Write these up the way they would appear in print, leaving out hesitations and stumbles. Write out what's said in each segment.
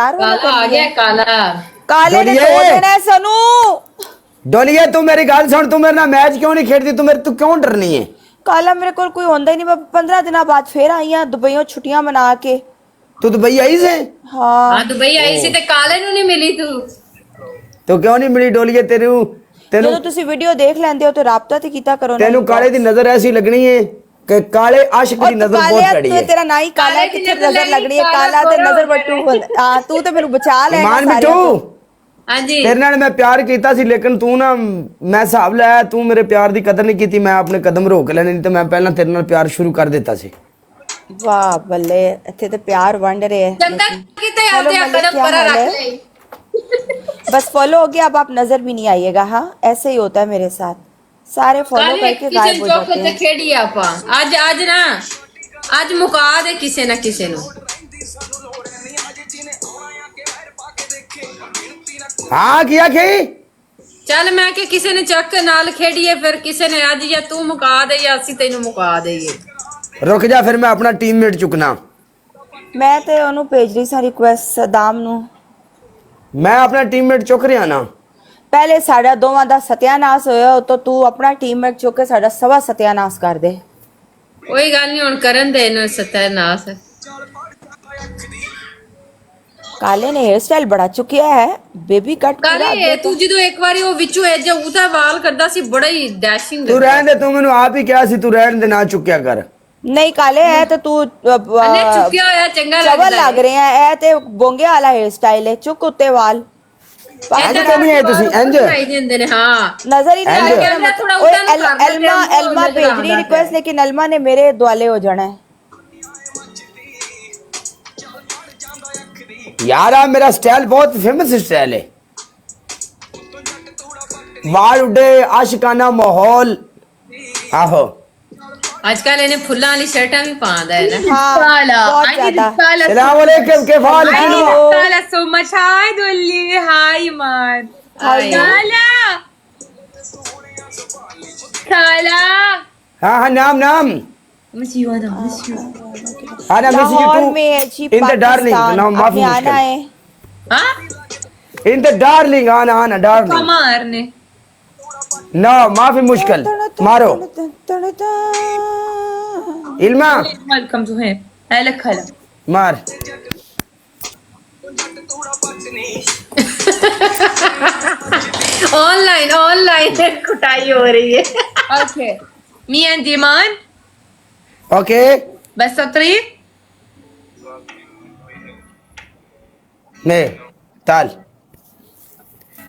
काला आ गया काला काले ने डोलिए। तोड़ देना है सनू। डोलिए तू मेरी गल सुन, तू मेरे नाल मैच क्यों नहीं खेडती? तू क्यों डरनी है? काला मेरे को कोई होंदा ही नहीं। मैं 15 दिन बाद फिर आई हां दुबईयों छुट्टियां मना के। तू दुबई आई से? हाँ हाँ दुबई आई सी ते काले नू नहीं मिली तू तो क्यों नहीं मिली डोलिए? तेनू तेनू ਜਦੋਂ ਤੁਸੀਂ ਵੀਡੀਓ ਦੇਖ ਲੈਂਦੇ ਹੋ ਤੇ ਰਾਬਤਾ ਤੇ ਕੀਤਾ ਕਰੋ ਨਾ। तेनू काले दी नजर ऐसी लगनी है कि काले आशिक दी नजर बहुत कड़ी है। तेरा ना ही काला है, काले दी किथे नजर नजर लगनी है? काला काला ते गोरा नजर हो बट्टू होंदा। हां तू ते मेनू बचा ले ईमान बिट्टू, हाँ जी तेरे नाल मैं प्यार कीता सी, लेकिन तू ना मैं हिसाब लाया तू मेरे प्यार दी कदर नहीं कीती। मैं अपने कदम रोक लेने, नहीं तो मैं पहला तेरे नाल प्यार शुरू कर देता सी। वाह बल्ले, ਇੱਥੇ ਤੇ ਪਿਆਰ ਵੰਡ ਰਹੇ ਹੈ। चंदा किते आते हेलो, कदम क्या पर हाल रख है? ले बस फॉलो हो गया, अब आप नजर भी नहीं आइएगा। हाँ ऐसे ही होता है मेरे साथ, सारे फॉलो काले करके किसे गायब हो चौक जाते ते हैं। खेड़ी आपा आज आज ना आज मुका दे किसे ना किसे नु हाँ किया की चल मैं कि किसे ने चक नाल खेड़ीए फिर किसे ने आज या तू मुका दे या ਅਸੀਂ ਤੈਨੂੰ ਮੁਕਾ ਦੇਈਏ। रुक जा, फिर मैं अपना टीममेट चुकना। मैं ਤੇ ਉਹਨੂੰ ਭੇਜ ਰਹੀ ਸਾਂ ਰਿਕੁਐਸਟ ਸਦਾਮ ਨੂੰ। मैं अपना टीममेट चुक रहा ना। ਪਹਿਲੇ ਸਾਡਾ ਦੋਵਾਂ ਦਾ ਸਤਿਆਨਾਸ਼ ਹੋਇਆ, ਉਤੋਂ ਤੂੰ ਆਪਣਾ ਟੀਮਮੇਟ ਚੁੱਕ ਕੇ ਸਾਡਾ ਸਵਾ ਸਤਿਆਨਾਸ਼ ਕਰ ਦੇ। ਕੋਈ ਗੱਲ ਨਹੀਂ ਹੁਣ ਕਰਨ ਦੇ ਇਹਨੂੰ ਸਤਿਆਨਾਸ਼। ਕਾਲੇ ਨੇ हेयर स्टाइल बड़ा चुकिया है, बेबी कट ਕਾਲੇ ਤੂੰ ਜਦੋਂ ਇੱਕ ਵਾਰੀ ਉਹ ਵਿੱਚੋਂ ਇਹ ਜਿਹਾ ਉਹਦਾ ਵਾਲ ਕਰਦਾ ਸੀ ਬੜਾ ਹੀ ਡੈਸ਼ਿੰਗ तू रहने दे, तू मैनू आप ही क्या सी, तू रहने दे ना चुक्या कर। नहीं काले है तो तू ਅਨੇ ਚੁੱਕਿਆ ਹੋਇਆ ਚੰਗਾ चवल ਲੱਗਦਾ लग रहे हैं। ए ते बोंगे वाला हेयर स्टाइल है, चुक उत्ते वाल इंज करनी है तुसी, इंज ਦਿਖਾਈ ਦਿੰਦੇ ਨੇ ਹਾਂ नजर ही नहीं आ एल्मा, रहा एल्मा थोड़ा ओए, उधर कर दे, एल्मा एल्मा एल्मा नजर भेज रही आंदा रिक्वेस्ट, लेकिन एल्मा ने मेरे दुआले हो जाना है। यार आ मेरा स्टाइल बहुत फेमस स्टाइल है। वाल उड़े, आशिकाना माहौल। आहो ਅੱਜ ਕੱਲ ਇਹਨੇ ਫੁੱਲਾਂ ਵਾਲੀ ਸ਼ਰਟਾਂ ਵੀ ਪਾਉਂਦਾ ਹੈ ਨਾ हाँ बहुत ज्यादा। सलाम अलैकुम, के हाल है? Kala so much. Hi, Dolly. Hi, man. Hi. Kala. Kala. हाँ हाँ, नाम नाम Miss you, Anna. Miss you. Anna miss you Lahore to में है जी in the darling. Pakistan, now माफी आपने आना है। ਹਾਂ इन द डार्लिंग, आना आना डार्लिंग। Kamarne. नो माफी मुश्किल, मारो Ilma, Welcome to him. Hello, Kala. मार। ऑनलाइन कुटाई हो रही है Okay. Me and Diman. Okay بس سطري. ने ताल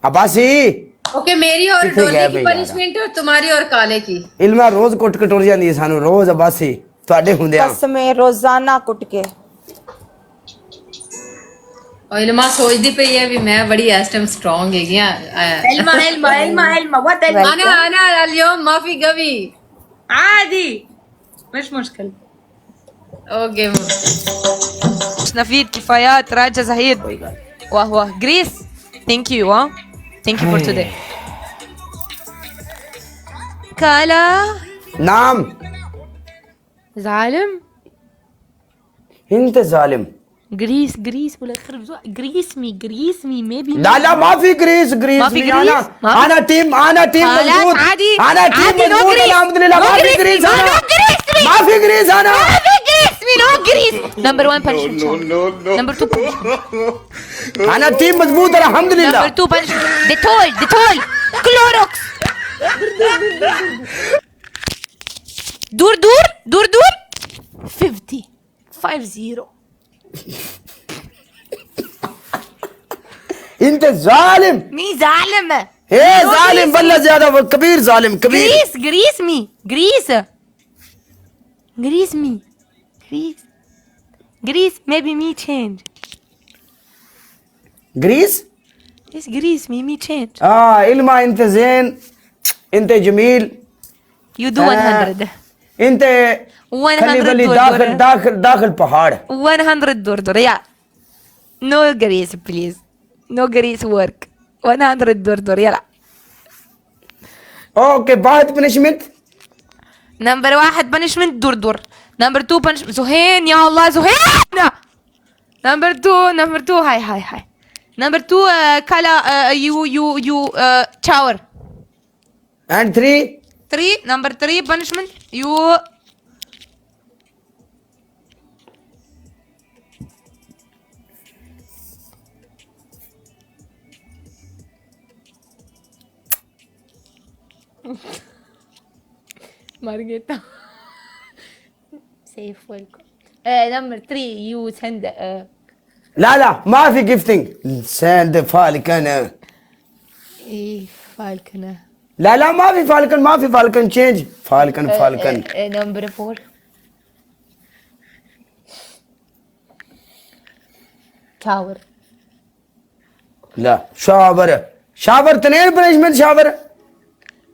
अब्बासी। ओके मेरी और कितने डोली गए की भाई पनिशमेंट और तुम्हारी और काले की इल्मा रोज कुट कटोर जांदी है सानू, रोज अब्बासी ਤੁਹਾਡੇ ਹੁੰਦਿਆਂ। कसमें रोजाना कुट के। और इल्मा सोचती पई है भी मैं बड़ी इस टाइम स्ट्रांग है क्या Elma, Elma, Elma, Elma. What Elma? انا اليوم ما في قوي عادي. مش مشكلة. اوكي نفيد كفايات راجع زهيد. وهو جريس. Thank you. Thank you for today. كالا. नाम ظالم. انت ظالم। جريس ولا تخرب زوق. جريس مي maybe. لا لا ما في جريس ما في مي، جريس؟ ما انا في- تيم خلاص مضبوط، عادي. انا تيم عادي، no مضبوط جريس. الحمد لله. No ما في جريس جريس مي. انا، No جريس مي. ما في جريس انا. No جريس. Number 1 punishment. Number 2 punishment. انا تيم مضبوط الحمد Number لله. 2 punishment. Dettol. Clorox. دور 50. انت ظالم، مي ظالم. ايه No ظالم جريس والله زياده، كبير ظالم كبير. جريس مي. جريس maybe me change. جريس Yes, جريس me change. إلما انت زين، انت جميل، You do 100. انت 100 خلي بالي دور. داخل पहाड़. 100 دور يا. No جريس please. No جريس work. 100 دور يلا. اوكي بعد بنشمنت. نمبر 1 punishment دور. نمبر 2 punishment زهين يا الله زهين. Number two. Hi. Number two, Kala, you shower. And 3. Number 3 punishment. You Margita. Safe welcome. Number 3, you send لا ما في gifting. send falcon. Falcon. لا ما في falcon ما في falcon change. falcon. Number 4. Shower. لا شاور 2 punishment شاور.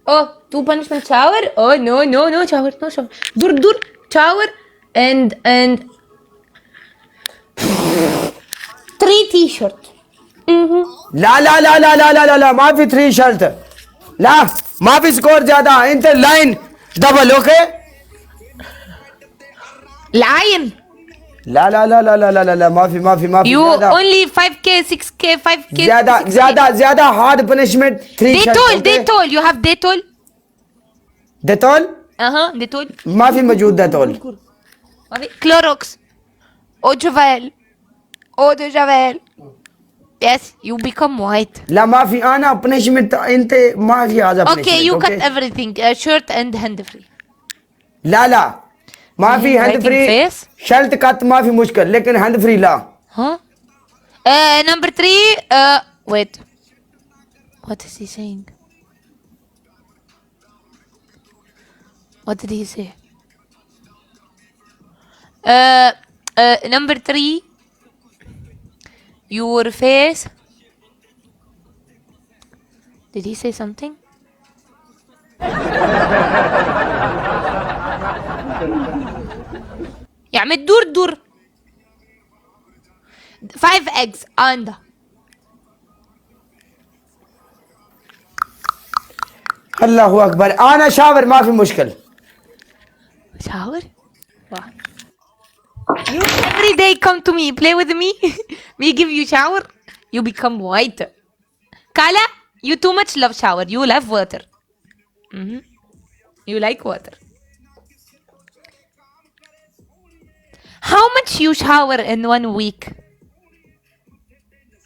Oh, 2 punishment shower? Oh, no, shower, no shower. Dur, shower and 3 t-shirt. لا ما في 3 شرط. لا ما في سكور ज्यादा. انت لاين دبل اوكي. Lion. لا ما في You زيادة. only 5k, 6k, 5k. ज्यादा hard punishment 3 شرط. Dettol. You have Dettol? Dettol Dettol. ما في موجود Dettol. Clorox. Eau de Javel. Yes, you become white. لا ما في انا punishment. انت ما في هذا punishment. Okay, you cut everything. Shirt and hand free. لا ما في hand Writing free. face? Shirt cut ما في मुश्किल लेकिन hand free لا. Huh? Number 3, wait. What is he saying? What did he say? Number 3, your face. Did he say something? يعمل دور 5 eggs anda. الله اكبر. انا شاور ما في مشكل. Shower? Wow. You every day come to me, play with me. Me give you shower, you become white. Kala, you too much love shower. You love water. You like water. How much you shower in 1 week?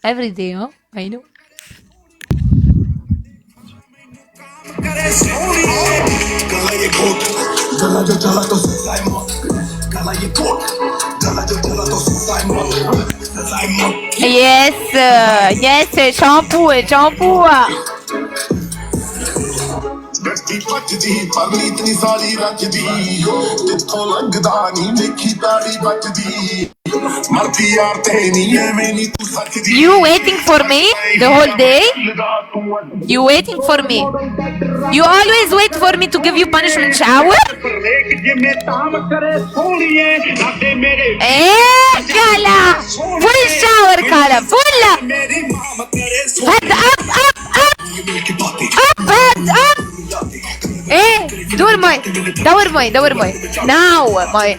Every day, huh? I know. Yes, shampoo. ਗੱਡੀ ਪੱਜਦੀ ਪਰਲੀ ਇਤਨੀ ਸਾਲੀ ਰੱਜਦੀ ਕਿੱਥੋਂ ਲੰਘਦਾ ਨਹੀਂ ਵੇਖੀ ਤਾੜੀ ਵੱਜਦੀ ਮਰਦੀ ਯਾਰ ਤੇ ਨਹੀਂ ਐਵੇਂ ਨਹੀਂ ਤੂੰ ਸੱਚਦੀ You waiting for me the whole day? You waiting for me? You always wait for me to give you punishment shower? ਜਿਵੇਂ ਤਾਮ ਕਰੇ ਸੋਹਣੀਏ ਸਾਡੇ ਮੇਰੇ Kala! Full shower, Kala! Full! ਮੇਰੀ ਮਾਮ ਕਰੇ Head up! ਸੋਹਣੀ ਬਾਤੀ Head up! دور مي. Now, my.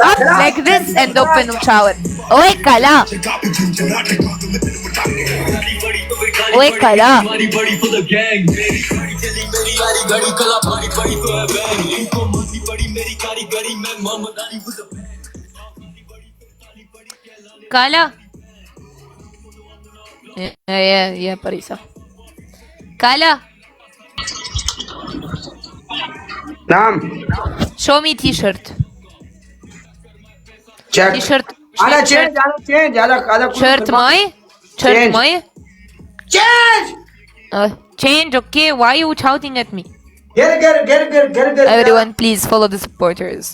Up like this and open shower. Oi, Kala! Kala? Yeah, Parisa. Kala, نعم. show me t-shirt. check. T-shirt. انا change هذا Shirt my. Change, okay. Why are you shouting at me? Get. Everyone, please follow the supporters.